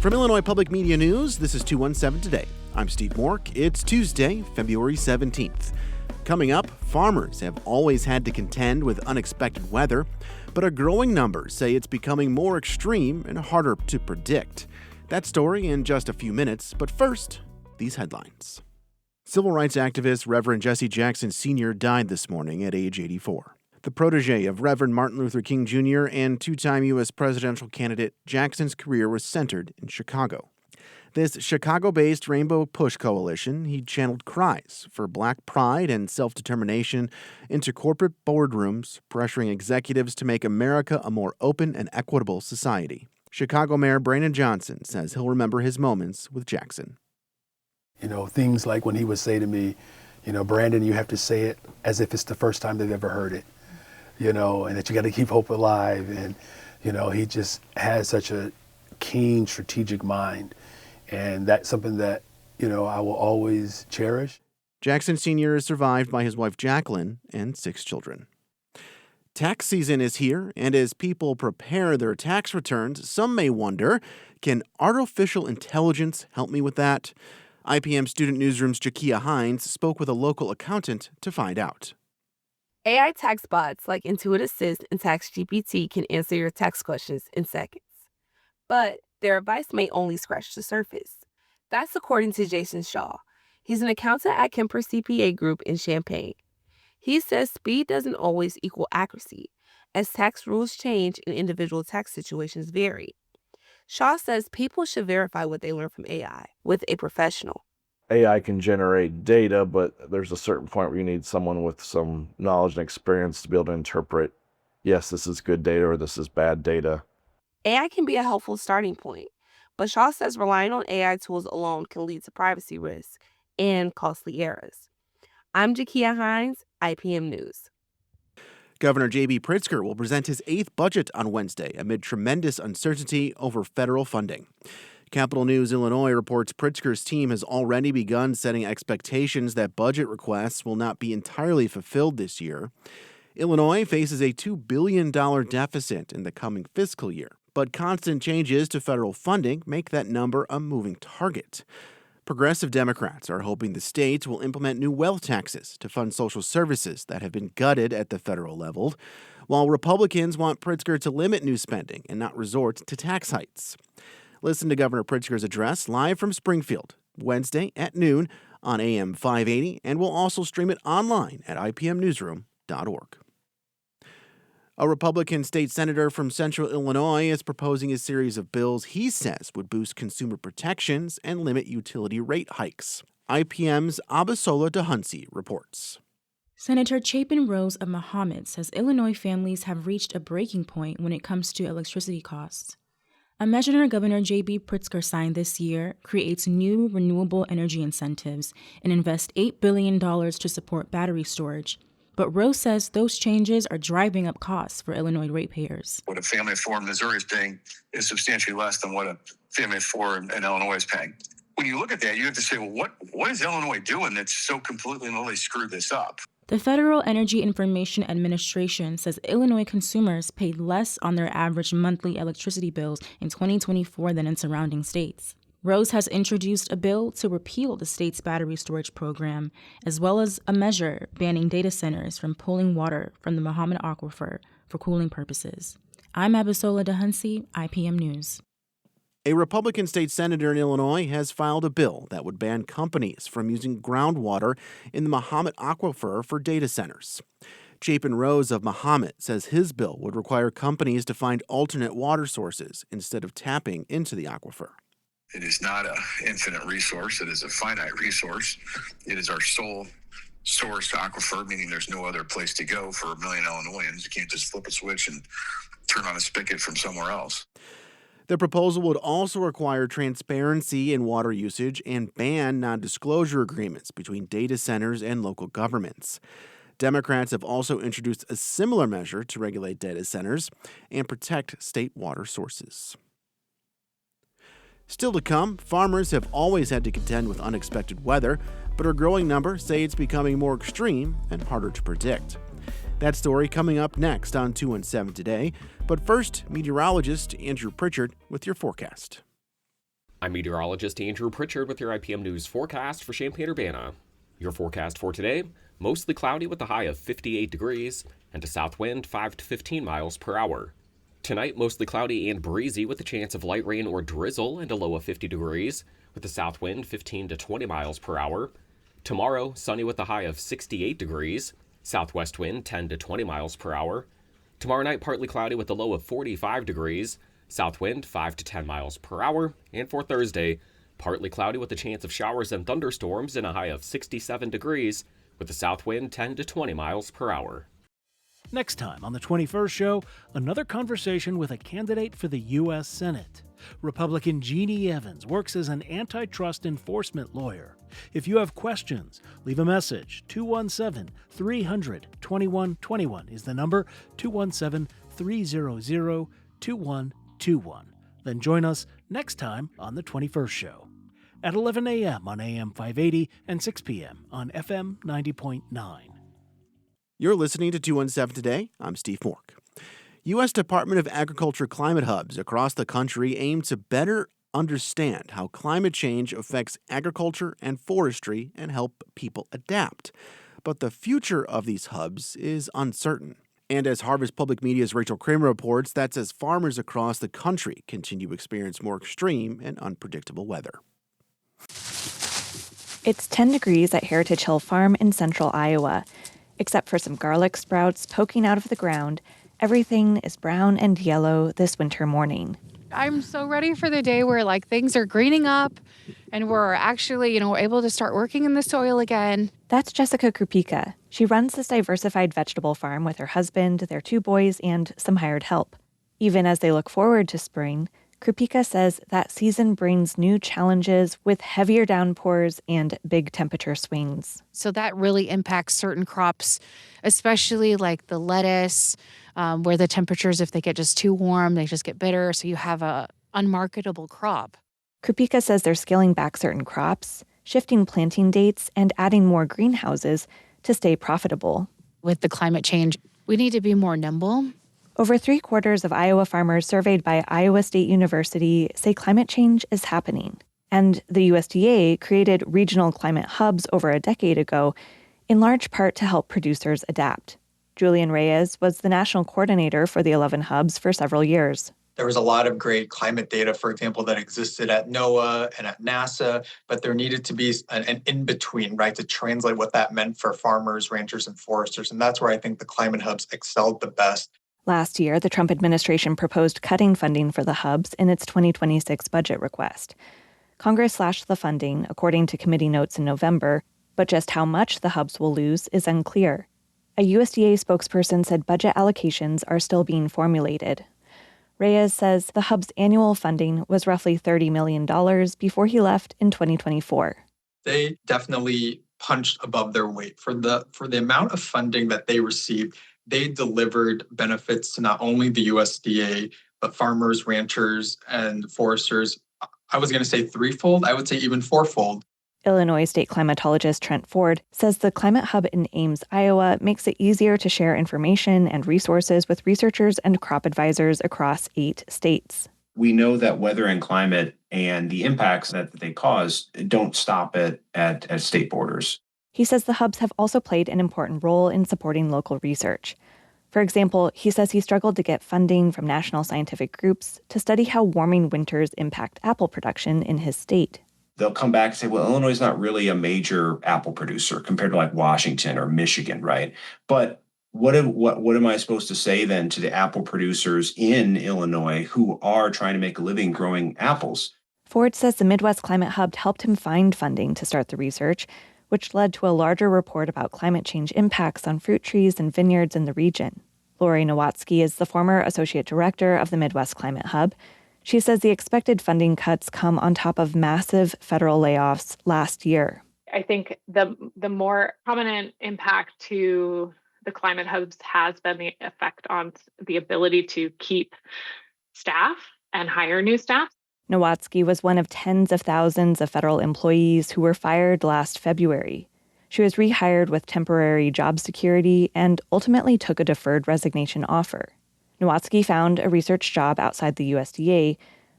From Illinois Public Media News, this is 217 Today. I'm Steve Mork. It's Tuesday, February 17th. Coming up, farmers have always had to contend with unexpected weather, but a growing number say it's becoming more extreme and harder to predict. That story in just a few minutes, but first, these headlines. Civil rights activist Reverend Jesse Jackson Sr. died this morning at age 84. The protege of Reverend Martin Luther King Jr. and two-time U.S. presidential candidate, Jackson's career was centered in Chicago. This Chicago-based Rainbow Push Coalition, he channeled cries for black pride and self-determination into corporate boardrooms, pressuring executives to make America a more open and equitable society. Chicago Mayor Brandon Johnson says he'll remember his moments with Jackson. Things like when he would say to me, Brandon, you have to say it as if it's the first time they've ever heard it, and that you got to keep hope alive. And, he just has such a keen strategic mind. And that's something that, I will always cherish. Jackson Sr. is survived by his wife Jacqueline and 6 children. Tax season is here, and as people prepare their tax returns, some may wonder, can artificial intelligence help me with that? IPM Student Newsroom's Jakia Hines spoke with a local accountant to find out. AI tax bots like Intuit Assist and TaxGPT can answer your tax questions in seconds. But their advice may only scratch the surface. That's according to Jason Shaw. He's an accountant at Kemper CPA Group in Champaign. He says speed doesn't always equal accuracy, as tax rules change and individual tax situations vary. Shaw says people should verify what they learn from AI with a professional. AI can generate data, but there's a certain point where you need someone with some knowledge and experience to be able to interpret, yes, this is good data or this is bad data. AI can be a helpful starting point, but Shaw says relying on AI tools alone can lead to privacy risks and costly errors. I'm Jakia Hines, IPM News. Governor J.B. Pritzker will present his 8th budget on Wednesday amid tremendous uncertainty over federal funding. Capital News Illinois reports Pritzker's team has already begun setting expectations that budget requests will not be entirely fulfilled this year. Illinois faces a $2 billion deficit in the coming fiscal year, but constant changes to federal funding make that number a moving target. Progressive Democrats are hoping the state will implement new wealth taxes to fund social services that have been gutted at the federal level, while Republicans want Pritzker to limit new spending and not resort to tax hikes. Listen to Governor Pritzker's address live from Springfield, Wednesday at noon on AM 580, and we'll also stream it online at ipmnewsroom.org. A Republican state senator from central Illinois is proposing a series of bills he says would boost consumer protections and limit utility rate hikes. IPM's Abisola DeHunsey reports. Senator Chapin Rose of Mahomet says Illinois families have reached a breaking point when it comes to electricity costs. A measure Governor J.B. Pritzker signed this year creates new renewable energy incentives and invests $8 billion to support battery storage. But Rose says those changes are driving up costs for Illinois ratepayers. What a family of 4 in Missouri is paying is substantially less than what a family of 4 in Illinois is paying. When you look at that, you have to say, well, what is Illinois doing that's so completely and totally screwed this up? The Federal Energy Information Administration says Illinois consumers paid less on their average monthly electricity bills in 2024 than in surrounding states. Rose has introduced a bill to repeal the state's battery storage program, as well as a measure banning data centers from pulling water from the Mahomet Aquifer for cooling purposes. I'm Abisola DeHunsey, IPM News. A Republican state senator in Illinois has filed a bill that would ban companies from using groundwater in the Mahomet Aquifer for data centers. Chapin Rose of Mahomet says his bill would require companies to find alternate water sources instead of tapping into the aquifer. It is not an infinite resource. It is a finite resource. It is our sole source aquifer, meaning there's no other place to go for 1 million Illinoisans. You can't just flip a switch and turn on a spigot from somewhere else. The proposal would also require transparency in water usage and ban non-disclosure agreements between data centers and local governments. Democrats have also introduced a similar measure to regulate data centers and protect state water sources. Still to come, farmers have always had to contend with unexpected weather, but a growing number say it's becoming more extreme and harder to predict. That story coming up next on 217 Today. But first, meteorologist Andrew Pritchard with your forecast. I'm meteorologist Andrew Pritchard with your IPM News forecast for Champaign-Urbana. Your forecast for today, mostly cloudy with a high of 58 degrees and a south wind 5 to 15 miles per hour. Tonight, mostly cloudy and breezy with a chance of light rain or drizzle and a low of 50 degrees with a south wind 15 to 20 miles per hour. Tomorrow, sunny with a high of 68 degrees, southwest wind 10 to 20 miles per hour. Tomorrow night, partly cloudy with a low of 45 degrees, south wind 5 to 10 miles per hour. And for Thursday, partly cloudy with a chance of showers and thunderstorms and a high of 67 degrees with a south wind 10 to 20 miles per hour. Next time on the 21st show, another conversation with a candidate for the U.S. Senate. Republican Jeannie Evans works as an antitrust enforcement lawyer. If you have questions, leave a message. 217-300-2121 is the number, 217-300-2121. Then join us next time on the 21st show at 11 a.m. on AM 580 and 6 p.m. on FM 90.9. You're listening to 217 Today. I'm Steve Mork. U.S. Department of Agriculture climate hubs across the country aim to better understand how climate change affects agriculture and forestry and help people adapt. But the future of these hubs is uncertain. And as Harvest Public Media's Rachel Kramer reports, that's as farmers across the country continue to experience more extreme and unpredictable weather. It's 10 degrees at Heritage Hill Farm in central Iowa. Except for some garlic sprouts poking out of the ground, everything is brown and yellow this winter morning. I'm so ready for the day where things are greening up and we're actually, able to start working in the soil again. That's Jessica Krupika. She runs this diversified vegetable farm with her husband, their 2 boys, and some hired help. Even as they look forward to spring, Krupika says that season brings new challenges with heavier downpours and big temperature swings. So that really impacts certain crops, especially like the lettuce, where the temperatures, if they get just too warm, they just get bitter. So you have a unmarketable crop. Krupika says they're scaling back certain crops, shifting planting dates, and adding more greenhouses to stay profitable. With the climate change, we need to be more nimble. Over 3/4 of Iowa farmers surveyed by Iowa State University say climate change is happening. And the USDA created regional climate hubs over a decade ago, in large part to help producers adapt. Julian Reyes was the national coordinator for the 11 hubs for several years. There was a lot of great climate data, for example, that existed at NOAA and at NASA, but there needed to be an in-between, right, to translate what that meant for farmers, ranchers, and foresters. And that's where I think the climate hubs excelled the best. Last year, the Trump administration proposed cutting funding for the hubs in its 2026 budget request. Congress slashed the funding, according to committee notes in November, but just how much the hubs will lose is unclear. A USDA spokesperson said budget allocations are still being formulated. Reyes says the hub's annual funding was roughly $30 million before he left in 2024. They definitely punched above their weight. For the amount of funding that they received, they delivered benefits to not only the USDA, but farmers, ranchers, and foresters. I was going to say threefold. I would say even fourfold. Illinois state climatologist Trent Ford says the Climate Hub in Ames, Iowa, makes it easier to share information and resources with researchers and crop advisors across 8 states. We know that weather and climate and the impacts that they cause don't stop at state borders. He says the hubs have also played an important role in supporting local research. For example, he says he struggled to get funding from national scientific groups to study how warming winters impact apple production in his state. They'll come back and say, well, Illinois is not really a major apple producer compared to like Washington or Michigan, right? But what am I supposed to say then to the apple producers in Illinois who are trying to make a living growing apples? Ford says the Midwest Climate Hub helped him find funding to start the research, which led to a larger report about climate change impacts on fruit trees and vineyards in the region. Lori Nowatzki is the former associate director of the Midwest Climate Hub. She says the expected funding cuts come on top of massive federal layoffs last year. I think the more prominent impact to the climate hubs has been the effect on the ability to keep staff and hire new staff. Nowatzki was one of tens of thousands of federal employees who were fired last February. She was rehired with temporary job security and ultimately took a deferred resignation offer. Nowatzki found a research job outside the USDA,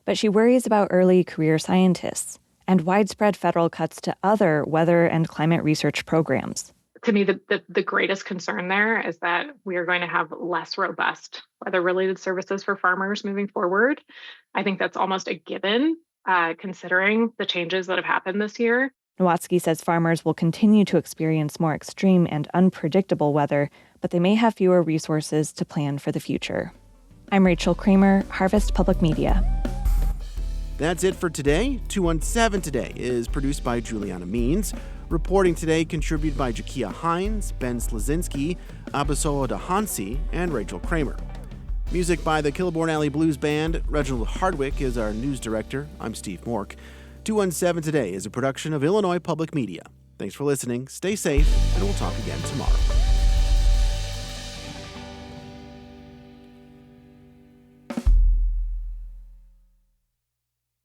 But she worries about early career scientists and widespread federal cuts to other weather and climate research programs. To me, the greatest concern there is that we are going to have less robust weather-related services for farmers moving forward. I think that's almost a given, considering the changes that have happened this year. Nowatzki says farmers will continue to experience more extreme and unpredictable weather, but they may have fewer resources to plan for the future. I'm Rachel Kramer, Harvest Public Media. That's it for today. 217 Today is produced by Juliana Means. Reporting today contributed by Jakia Hines, Ben Slazinski, Abisola DeHansi, and Rachel Kramer. Music by the Kilbourne Alley Blues Band. Reginald Hardwick is our news director. I'm Steve Mork. 217 Today is a production of Illinois Public Media. Thanks for listening, stay safe, and we'll talk again tomorrow.